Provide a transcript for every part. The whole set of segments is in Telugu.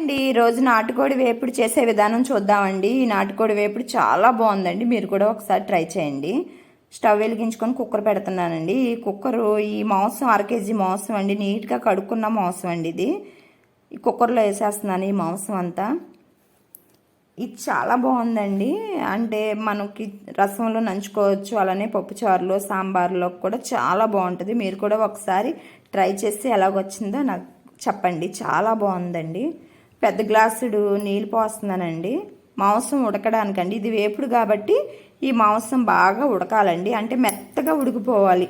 అండి, ఈరోజు నాటుకోడి వేపుడు చేసే విధానం చూద్దామండి. ఈ నాటుకోడి వేపుడు చాలా బాగుందండి. మీరు కూడా ఒకసారి ట్రై చేయండి. స్టవ్ వెలిగించుకొని కుక్కర్ పెడుతున్నానండి. ఈ కుక్కరు ఈ మాంసం 1/2 కేజీ మాంసం అండి. నీట్గా కడుక్కున్న మాంసం అండి. ఇది ఈ కుక్కర్లో వేసేస్తున్నాను ఈ మాంసం అంతా. ఇది చాలా బాగుందండి. అంటే మనకి రసంలో నంచుకోవచ్చు, అలానే పప్పుచారులో సాంబార్లో కూడా చాలా బాగుంటుంది. మీరు కూడా ఒకసారి ట్రై చేసి ఎలాగొచ్చిందో నాకు చెప్పండి. చాలా బాగుందండి. పెద్ద గ్లాసుడు నీళ్ళు పోస్తున్నానండి మాంసం ఉడకడానికండి. ఇది వేపుడు కాబట్టి ఈ మాంసం బాగా ఉడకాలండి. అంటే మెత్తగా ఉడికిపోవాలి.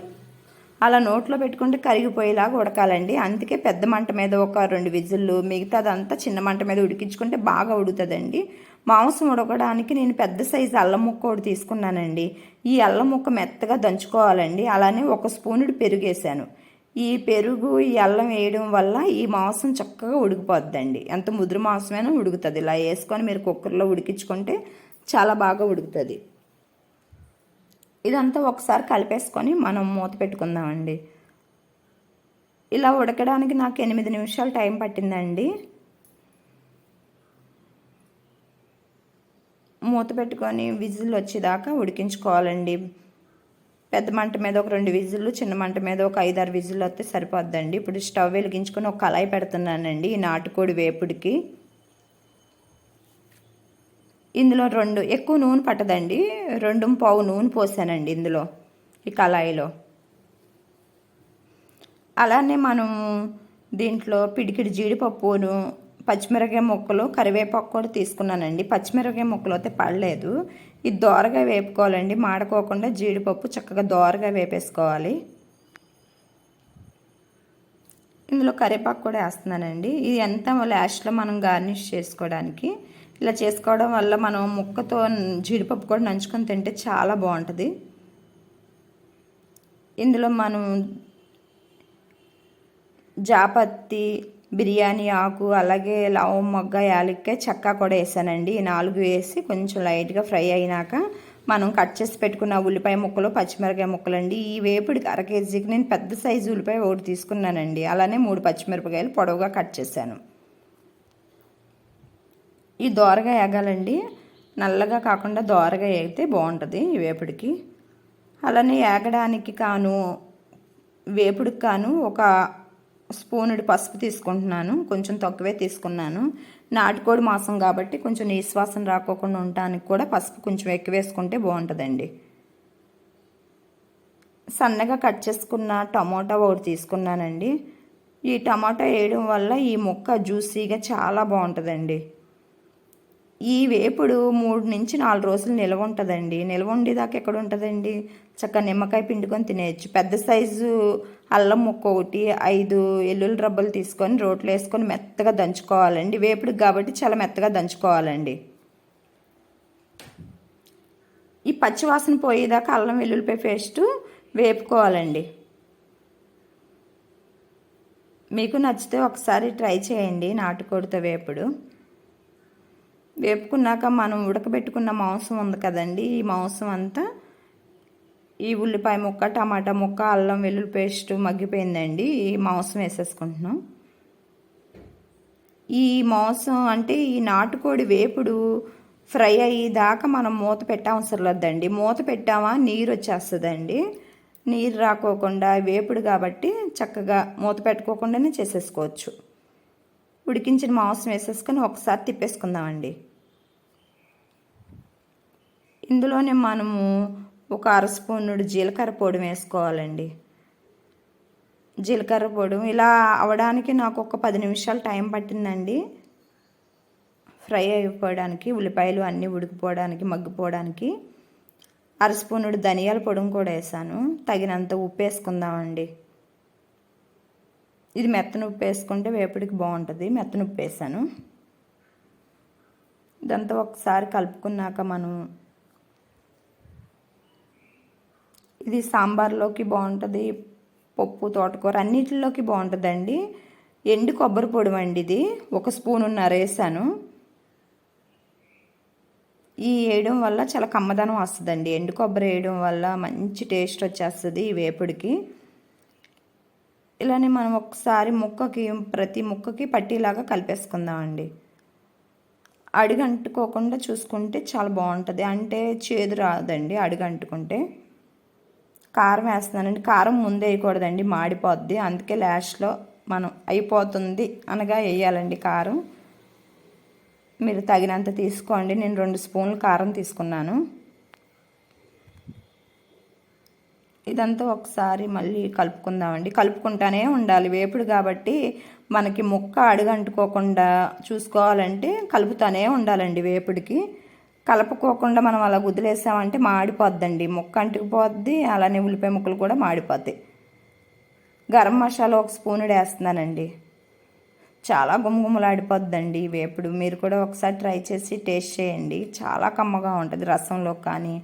అలా నోట్లో పెట్టుకుంటే కరిగిపోయేలాగా ఉడకాలండి. అందుకే పెద్ద మంట మీద ఒక 2 విజిల్లు, మిగతాదంతా చిన్న మంట మీద ఉడికించుకుంటే బాగా ఉడుకుతుందండి. మాంసం ఉడకడానికి నేను పెద్ద సైజు అల్లం ముక్క ఒకటి తీసుకున్నానండి. ఈ అల్లం ముక్క మెత్తగా దంచుకోవాలండి. అలానే 1 స్పూనుడు పెరుగు వేసాను. ఈ పెరుగు ఈ అల్లం వేయడం వల్ల ఈ మాంసం చక్కగా ఉడికిపోద్దండి. ఎంత ముదురు మాంసమైనా ఉడుకుతుంది. ఇలా వేసుకొని మీరు కుక్కర్లో ఉడికించుకుంటే చాలా బాగా ఉడుకుతుంది. ఇదంతా ఒకసారి కలిపేసుకొని మనం మూత పెట్టుకుందామండి. ఇలా ఉడకడానికి నాకు 8 నిమిషాలు టైం పట్టిందండి. మూత పెట్టుకొని విజిల్ వచ్చేదాకా ఉడికించుకోవాలండి. పెద్ద మంట మీద ఒక 2 విజిల్లు, చిన్న మంట మీద ఒక 5-6 విజిల్లు వస్తే సరిపోద్దండి. ఇప్పుడు స్టవ్ వెలిగించుకొని ఒక కళాయి పెడుతున్నానండి ఈ నాటుకోడి వేపుడికి. ఇందులో ఎక్కువ నూనె పట్టదండి, 2.25 నూనె పోసానండి ఇందులో ఈ కళాయిలో. అలానే మనం దీంట్లో పిడికిడి జీడిపప్పును, పచ్చిమిరపకాయ ముక్కలు, కరివేపాకు కూడా తీసుకున్నానండి. పచ్చిమిరపకాయ ముక్కలు అయితే పడలేదు. ఇది దోరగా వేపుకోవాలండి. మాడుకోకుండా జీడిపప్పు చక్కగా దోరగా వేపేసుకోవాలి. ఇందులో కరివేపాకు కూడా వేస్తున్నానండి. ఇది ఎంత లాస్ట్లో మనం గార్నిష్ చేసుకోవడానికి. ఇలా చేసుకోవడం వల్ల మనం ముక్కతో జీడిపప్పు కూడా నంచుకొని తింటే చాలా బాగుంటుంది. ఇందులో మనం జాపత్తి, బిర్యానీ ఆకు, అలాగే లవం మొగ్గ, యాలక్కాయ, చెక్క కూడా వేసానండి. ఈ 4 వేసి కొంచెం లైట్గా ఫ్రై అయినాక మనం కట్ చేసి పెట్టుకున్న ఉల్లిపాయ ముక్కలు, పచ్చిమిరపకాయ ముక్కలు అండి. ఈ వేపుడికి 1/2 కేజీకి నేను పెద్ద సైజు ఉల్లిపాయ ఒకటి తీసుకున్నానండి. అలానే 3 పచ్చిమిరపకాయలు పొడవుగా కట్ చేశాను. ఈ దోరగా ఏగాలండి. నల్లగా కాకుండా దోరగా ఏగితే బాగుంటుంది ఈ వేపుడికి. అలానే ఏగడానికి వేపుడికి ఒక స్పూనుడు పసుపు తీసుకుంటున్నాను. కొంచెం తక్కువే తీసుకున్నాను. నాటుకోడి మాంసం కాబట్టి కొంచెం నీసువాసన రాకోకుండా ఉండటానికి కూడా పసుపు కొంచెం ఎక్కువ వేసుకుంటే బాగుంటుందండి. సన్నగా కట్ చేసుకున్న టమోటా ఒకటి తీసుకున్నానండి. ఈ టమాటా వేయడం వల్ల ఈ ముక్క జ్యూసీగా చాలా బాగుంటుందండి. ఈ వేపుడు 3 నుంచి 4 రోజులు నిల్వ ఉంటుందండి. నిల్వ ఉండేదాకా ఎక్కడ ఉంటుందండి? చక్కగా నిమ్మకాయ పిండుకొని తినేయచ్చు. పెద్ద సైజు అల్లం ముక్క ఒకటి, 5 వెల్లుల్లి రబ్బలు తీసుకొని రోట్లో వేసుకొని మెత్తగా దంచుకోవాలండి. వేపుడికి కాబట్టి చాలా మెత్తగా దంచుకోవాలండి. ఈ పచ్చివాసన పోయేదాకా అల్లం వెల్లుల్లిపాయ పేస్ట్ వేపుకోవాలండి. మీకు నచ్చితే ఒకసారి ట్రై చేయండి నాటుకోడితో వేపుడు. వేపుకున్నాక మనం ఉడకబెట్టుకున్న మాంసం ఉంది కదండి, ఈ మాంసం అంతా ఈ ఉల్లిపాయ ముక్క, టమాటా ముక్క, అల్లం వెల్లుల్లి పేస్ట్ మగ్గిపోయిందండి. ఈ మాంసం వేసేసుకుంటున్నాం. ఈ మాంసం అంటే ఈ నాటుకోడి వేపుడు ఫ్రై అయ్యేదాకా మనం మూత పెట్టవసరం లేదండి. మూత పెట్టామా నీరు వచ్చేస్తుందండి. నీరు రాకోకుండా వేపుడు కాబట్టి చక్కగా మూత పెట్టుకోకుండానే చేసేసుకోవచ్చు. ఉడికించిన మాంసం వేసేసుకొని ఒకసారి తిప్పేసుకుందామండి. ఇందులోనే మనము ఒక 1/2 స్పూనుడు జీలకర్ర పొడి వేసుకోవాలండి. జీలకర్ర పొడి ఇలా అవడానికి నాకు ఒక 10 నిమిషాలు టైం పట్టిందండి. ఫ్రై అయిపోవడానికి, ఉల్లిపాయలు అన్నీ ఉడికిపోవడానికి, మగ్గిపోవడానికి. 1/2 స్పూనుడు ధనియాల పొడిని కూడా వేసాను. తగినంత ఉప్పు వేసుకుందామండి. ఇది మెత్తన ఉప్పు వేసుకుంటే వేపుడికి బాగుంటుంది. మెత్తన ఉప్పు వేసాను. ఇదంతా ఒకసారి కలుపుకున్నాక మనం ఇది సాంబార్లోకి బాగుంటుంది, పప్పు, తోటకూర అన్నిటిలోకి బాగుంటుందండి. ఎండు కొబ్బరి పొడి అండి. ఇది 1 స్పూనున్నర వేసాను. ఈ వేయడం వల్ల చాలా కమ్మదనం వస్తుందండి. ఎండు కొబ్బరి వేయడం వల్ల మంచి టేస్ట్ వచ్చేస్తుంది ఈ వేపుడికి. ఇలానే మనం ఒకసారి ప్రతి ముక్కకి పట్టీలాగా కలిపేసుకుందామండి. అడుగంటుకోకుండా చూసుకుంటే చాలా బాగుంటుంది, అంటే చేదు రాదండి అడుగంటుకుంటే. కారం వేస్తున్నానండి. కారం ముందే వేయకూడదండి, మాడిపోద్ది. అందుకే లాస్ట్లో మనం అయిపోతుంది అనగా వేయాలండి కారం. మీరు తగినంత తీసుకోండి. నేను 2 స్పూన్లు కారం తీసుకున్నాను. ఇదంతా ఒకసారి మళ్ళీ కలుపుకుందామండి. కలుపుకుంటానే ఉండాలి, వేపుడు కాబట్టి మనకి ముక్క అడుగంటుకోకుండా చూసుకోవాలంటే కలుపుతానే ఉండాలండి వేపుడికి. కలుపుకోకుండా మనం అలా వదిలేసామంటే మాడిపోద్దండి, ముక్క అంటుకుపోద్ది. అలానే ఉల్లిపాయ ముక్కలు కూడా మాడిపోతాయి. గరం మసాలా 1 స్పూన్ వేస్తున్నానండి. చాలా గుమగుమలాడిపోద్దండి వేపుడు. మీరు కూడా ఒకసారి ట్రై చేసి టేస్ట్ చేయండి. చాలా కమ్మగా ఉంటుంది రసంలో కానీ,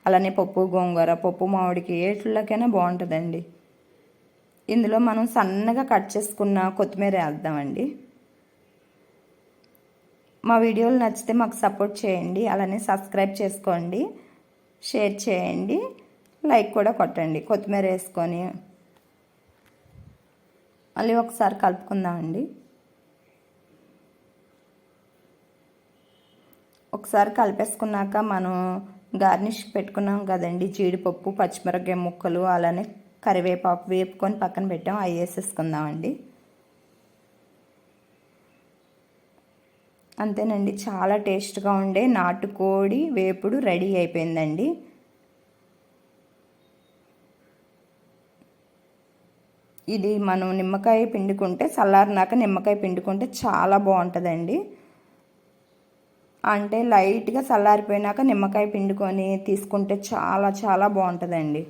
అలానే పప్పు గోంగూర, పప్పు మామిడికి ఏట్లకైనా బాగుంటుందండి. ఇందులో మనం సన్నగా కట్ చేసుకున్న కొత్తిమీర వేద్దామండి. మా వీడియోలు నచ్చితే మాకు సపోర్ట్ చేయండి, అలానే సబ్స్క్రైబ్ చేసుకోండి, షేర్ చేయండి, లైక్ కూడా కొట్టండి. కొత్తిమీర వేసుకొని మళ్ళీ ఒకసారి కలుపుకుందామండి. ఒకసారి కలిపేసుకున్నాక మనం గార్నిష్ పెట్టుకున్నాం కదండి, జీడిపప్పు, పచ్చిమిరపకాయ ముక్కలు, అలానే కరివేపాకు వేపుకొని పక్కన పెట్టాం, అవి వేసేసుకుందామండి. అంతేనండి, చాలా టేస్ట్గా ఉండే నాటుకోడి వేపుడు రెడీ అయిపోయిందండి. ఇది మనం నిమ్మకాయ పిండుకుంటే, చల్లారినాక నిమ్మకాయ పిండుకుంటే చాలా బాగుంటుందండి. అంటే లైట్గా చల్లారిపోయినాక నిమ్మకాయ పిండుకొని తీసుకుంటే చాలా చాలా బాగుంటుందండి.